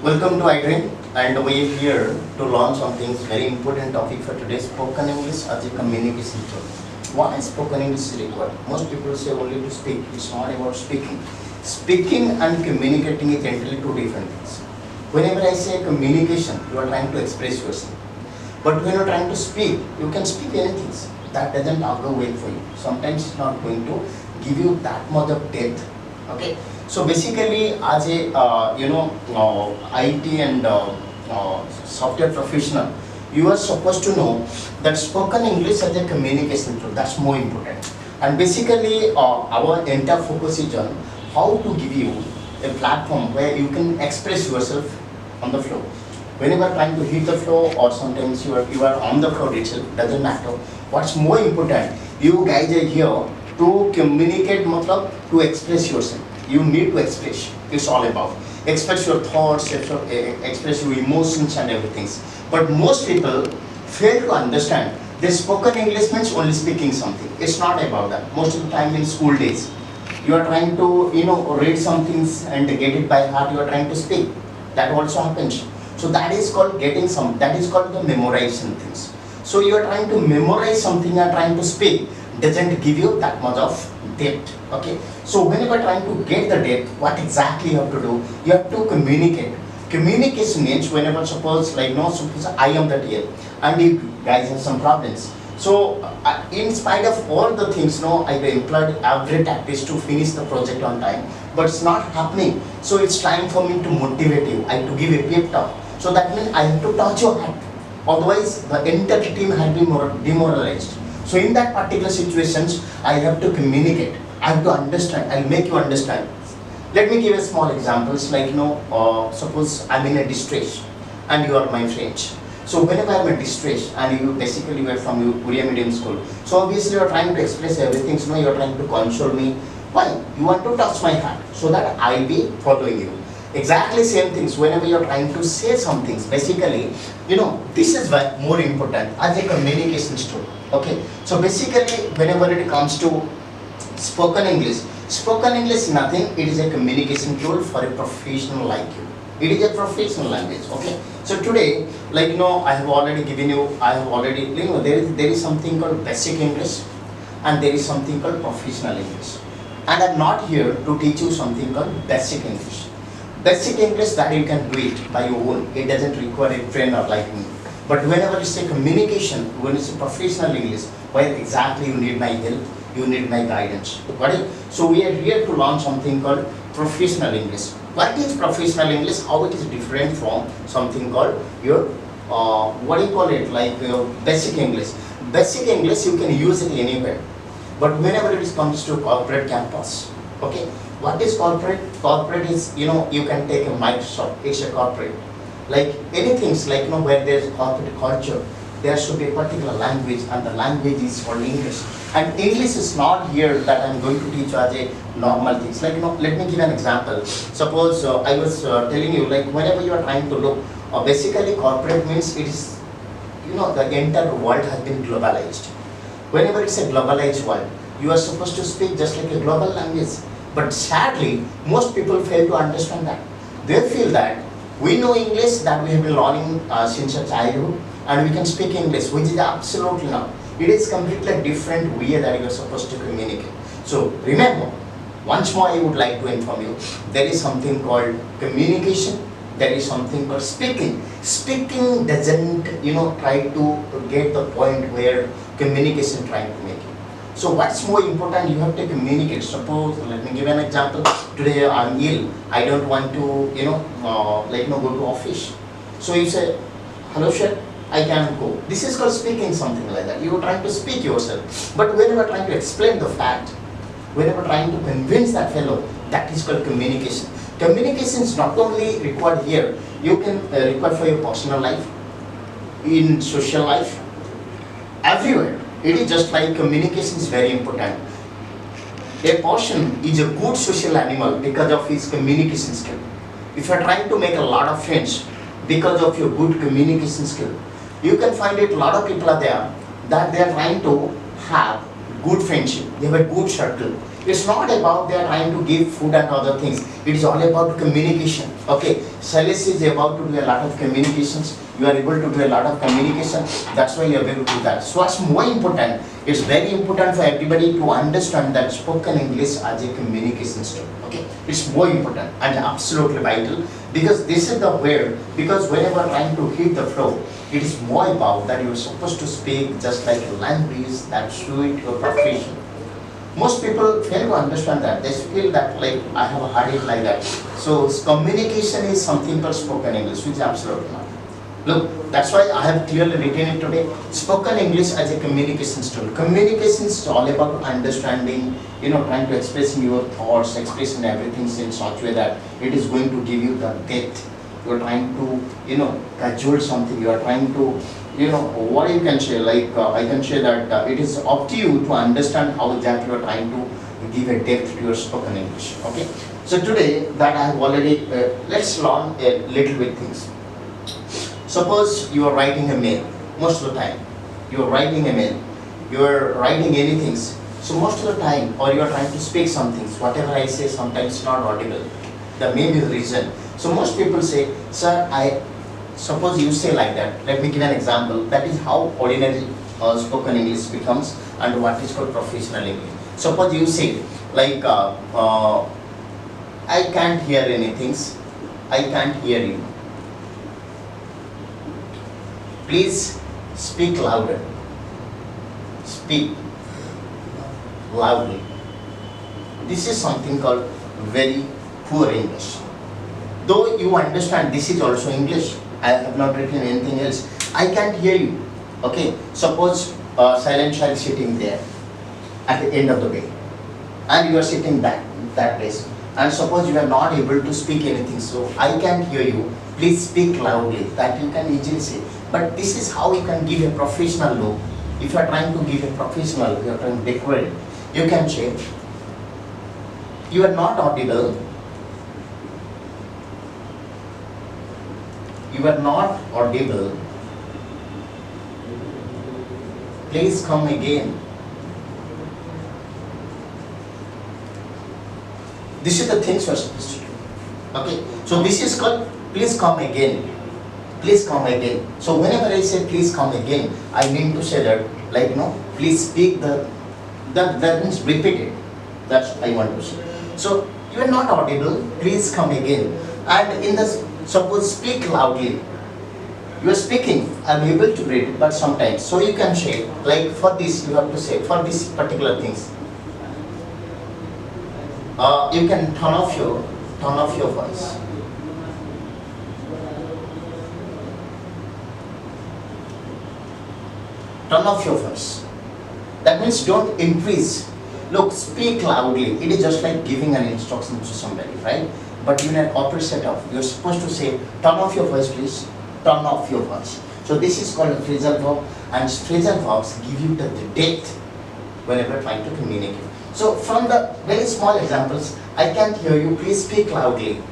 Welcome to iDream, and we are here to learn something very important topic for today: spoken English as a communication tool. Why spoken English is required? Most people say only to speak. It's not about speaking. Speaking and communicating is entirely two different things. Whenever I say communication, you are trying to express yourself. But when you are trying to speak, you can speak anything. That doesn't go well for you. Sometimes it's not going to give you that much of depth. Okay. So basically, as a IT and software professional, you are supposed to know that spoken English as a communication tool. That's more important. And basically, our entire focus is on how to give you a platform where you can express yourself on the floor. Whenever trying to hit the floor, or sometimes you are on the floor itself, doesn't matter. What's more important, you guys are here to communicate, matlab, to express yourself. You need to express. It's all about express your thoughts, express your emotions and everything. But most people fail to understand that spoken English means only speaking something. It's not about that. Most of the time in school days, you are trying to read some things and get it by heart. You are trying to speak. That also happens. So that is called getting some. That is called the memorization things. So you are trying to memorize something and trying to speak doesn't give you that much of depth. Okay. So whenever trying to get the depth, what exactly you have to do? You have to communicate. Communication means whenever suppose suppose I am the TL and you guys have some problems. So in spite of all the things, I employed every tactics to finish the project on time, but it's not happening. So it's time for me to motivate you. I have to give a pep talk. So that means I have to touch your heart. Otherwise, the entire team had been demoralized. So in that particular situations, I have to communicate. I have to understand. I'll make you understand. Let me give a small examples. Like suppose I'm in a distress, and you are my friends. So whenever I'm in distress, and you basically were from Korea Medium School, so obviously you are trying to express everything. So you are trying to console me. Why? You want to touch my heart, so that I'll be following you. Exactly same things. Whenever you are trying to say some things, basically, this is what more important as a communication tool. Okay. So basically, whenever it comes to spoken English is nothing. It is a communication tool for a professional like you. It is a professional language. Okay. So today, I have already given you. I have already there is something called basic English, and there is something called professional English. And I'm not here to teach you something called basic English. Basic English, that you can do it by your own. It doesn't require a trainer like me. But whenever it's a communication, when it's a professional English, where exactly you need my help, you need my guidance. Got it? So we are here to learn something called professional English. What is professional English? How it is different from something called your what do you call it? Like basic English. Basic English you can use it anywhere. But whenever it comes to corporate campus, okay. What is corporate? Corporate is, you can take a Microsoft, it's a corporate. Like anything, where there's a corporate culture, there should be a particular language, and the language is called English. And English is not here that I'm going to teach you as a normal things. Let me give an example. Suppose I was telling you, whenever you are trying to look, basically corporate means it is, the entire world has been globalized. Whenever it's a globalized world, you are supposed to speak just like a global language. But sadly, most people fail to understand that. They feel that we know English, that we have been learning since a childhood, and we can speak English, which is absolutely not. It is completely different way that you are supposed to communicate. So remember, once more I would like to inform you, there is something called communication, there is something called speaking. Speaking doesn't, try to get the point where communication trying to make it. So what's more important, you have to communicate. Suppose, let me give an example. Today I'm ill. I don't want to, go to office. So you say, hello sir, I cannot go. This is called speaking, something like that. You are trying to speak yourself. But whenever trying to explain the fact, whenever trying to convince that fellow, that is called communication. Communication is not only required here, you can require for your personal life, in social life, everywhere. It is just like communication is very important. A person is a good social animal because of his communication skill. If you are trying to make a lot of friends because of your good communication skill, you can find it a lot of people are there that they are trying to have good friendship. They have a good circle. It's not about they are trying to give food and other things. It is all about communication. Okay, sales is about to do a lot of communications. You are able to do a lot of communication. That's why you are able to do that. So what's more important? It's very important for everybody to understand that spoken English as a communication skill. Okay, it's more important and absolutely vital, because this is the where, because whenever trying to hit the flow, it is more about that you're supposed to speak just like a language that suit your profession. Most people fail to understand that. They feel that like I have a headache like that. So communication is something called spoken English, which is absolutely not. Look, that's why I have clearly written it today. Spoken English as a communication tool. Communication is all about understanding, trying to expressing your thoughts, expressing everything in such a way that it is going to give you the depth. You are trying to, cajole something. You are trying to, what you can say, like I can say that it is up to you to understand how exactly you are trying to give a depth to your spoken English. Okay. So today that I have already, let's learn a little bit things. Suppose you are writing a mail. Most of the time, you are writing a mail. You are writing anything. So most of the time, or you are trying to speak some things. Whatever I say, sometimes not audible. That may be the reason. So most people say, sir, suppose you say like that. Let me give an example. That is how ordinary spoken English becomes and what is called professional English. Suppose you say like, I can't hear anything. I can't hear you. Please speak louder. Speak loudly. This is something called very poor English. Though you understand this is also English, I have not written anything else. I can't hear you. Okay, suppose a silent child sitting there at the end of the way, and you are sitting that place. And suppose you are not able to speak anything, so I can't hear you. Please speak loudly. That you can easily say. But this is how you can give a professional look. If you are trying to give a professional, you are trying to decorate, you can say, you are not audible. You are not audible. Please come again. This is the things you are supposed to do. Okay. So this is called please come again. Please come again. So whenever I say please come again, I mean to say that like please speak that means repeat it. That's I want to say. So you are not audible, please come again. And in this, suppose speak loudly. You are speaking, I am able to read it, but sometimes. So you can say, like for this you have to say, for this particular things. You can turn off your voice. Turn off your voice. That means don't increase. Look, speak loudly. It is just like giving an instruction to somebody, right? But in an opposite setup, you're supposed to say, turn off your voice, please. Turn off your voice. So this is called a phrasal verb, and phrasal verbs give you the depth whenever trying to communicate. So from the very small examples, I can't hear you, please speak loudly.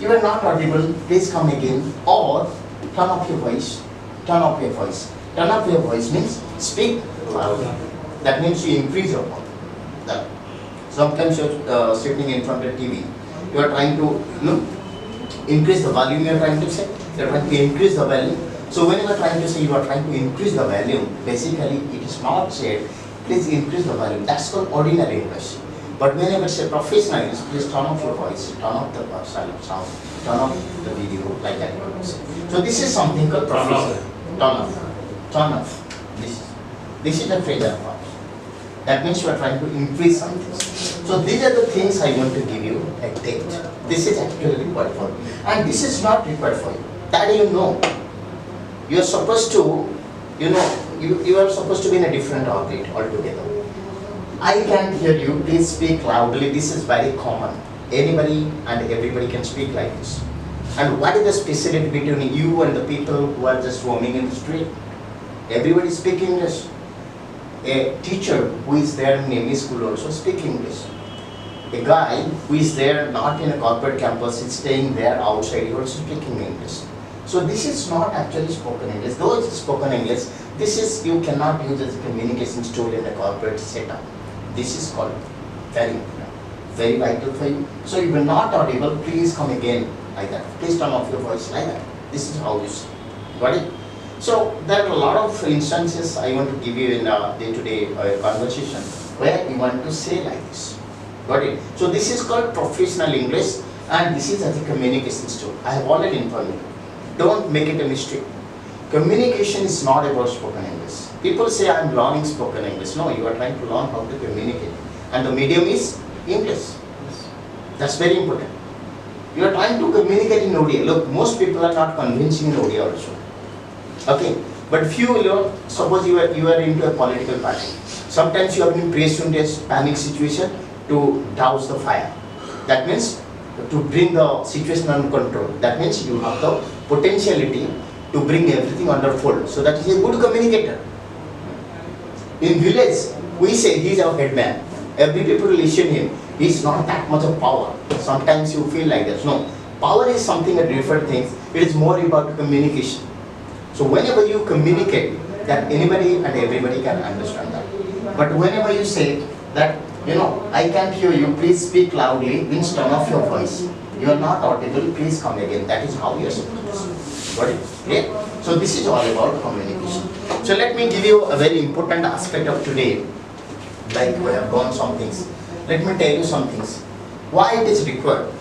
You are not audible, please come again. Or turn off your voice. Turn off your voice. Turn up your voice means speak loudly. That means you increase your volume. Sometimes you're sitting in front of TV. You are trying to increase the volume. You are trying to say you are trying to increase the volume. So when you are trying to say you are trying to increase the volume, basically it is not said please increase the volume. That's called ordinary English. But whenever it's a professional English, please turn off your voice, turn off the silent sound, turn off the video, like that. So this is something called professional. Turn off. Turn off. This is the phrasal verb. That means you are trying to increase something. So these are the things I want to give you a depth. This is actually required for you. And this is not required for you. That you know. You are supposed to, you are supposed to be in a different orbit altogether. I can't hear you, please speak loudly. This is very common. Anybody and everybody can speak like this. And what is the speciality between you and the people who are just roaming in the street? Everybody speak English. A teacher who is there in ME school also speak English. A guy who is there not in a corporate campus, is staying there outside, he also speaking English. So this is not actually spoken English. Though it's spoken English, this is you cannot use as a communication tool in a corporate setup. This is called very important. very vital for you. So if you're not audible, please come again like that. Please turn off your voice like that. This is how you say. Got it? So there are a lot of instances I want to give you in a day-to-day conversation where you want to say like this. Got it? So this is called professional English, and this is as a communication skill. I have already informed you. Don't make it a mistake. Communication is not about spoken English. People say I'm learning spoken English. No, you are trying to learn how to communicate. And the medium is English. That's very important. You are trying to communicate in Odia. Look, most people are not convincing in Odia also. Okay, but few, suppose you are into a political party. Sometimes you have been placed into a panic situation to douse the fire. That means to bring the situation under control. That means you have the potentiality to bring everything under fold. So that is a good communicator. In village, we say he is our headman. Every people listen him. He is not that much of power. Sometimes you feel like that. No, power is something a different thing. It is more about communication. So whenever you communicate, that anybody and everybody can understand that. But whenever you say that, I can't hear you, please speak loudly, means turn off your voice. You are not audible, please come again. That is how you are supposed to. Got it? Clear? So this is all about communication. So let me give you a very important aspect of today. Like we have gone some things. Let me tell you some things. Why it is required?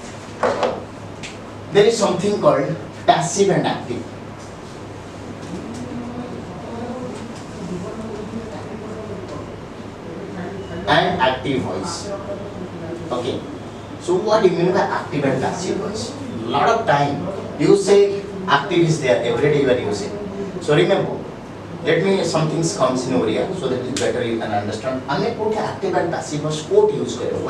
There is something called passive and active. And active voice. Okay. So what do you mean by active and passive voice? A lot of time you say active is there, every day you are using. So remember, let me some things comes in over here so that it's better you can understand. हमने कोट active and passive voice कोट use करो.